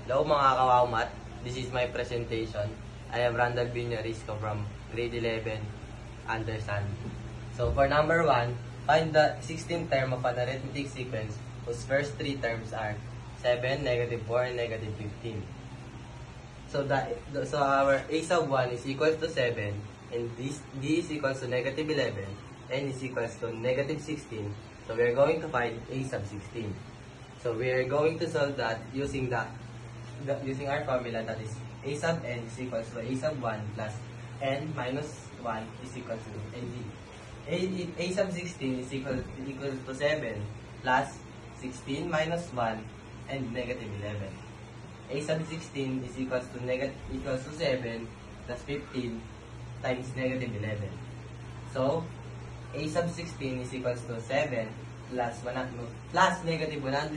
Hello mga kawawmat, this is my presentation. I am Randall Binyarisco from grade 11, Anderson. So for number 1, find the 16th term of an arithmetic sequence whose first 3 terms are 7, negative 4, and negative 15. So our a sub 1 is equal to 7, and d is equals to negative 11, n is equals to negative 16. So we are going to find a sub 16. So we are going to solve that using using our formula, that is a sub n is equals to a sub 1 plus n minus 1 is equals to nd. A sub 16 is equal to 7 plus 16 minus 1 and negative 11. A sub 16 is equals to 7 plus 15 times negative 11. So a sub 16 is equals to 7 plus negative 100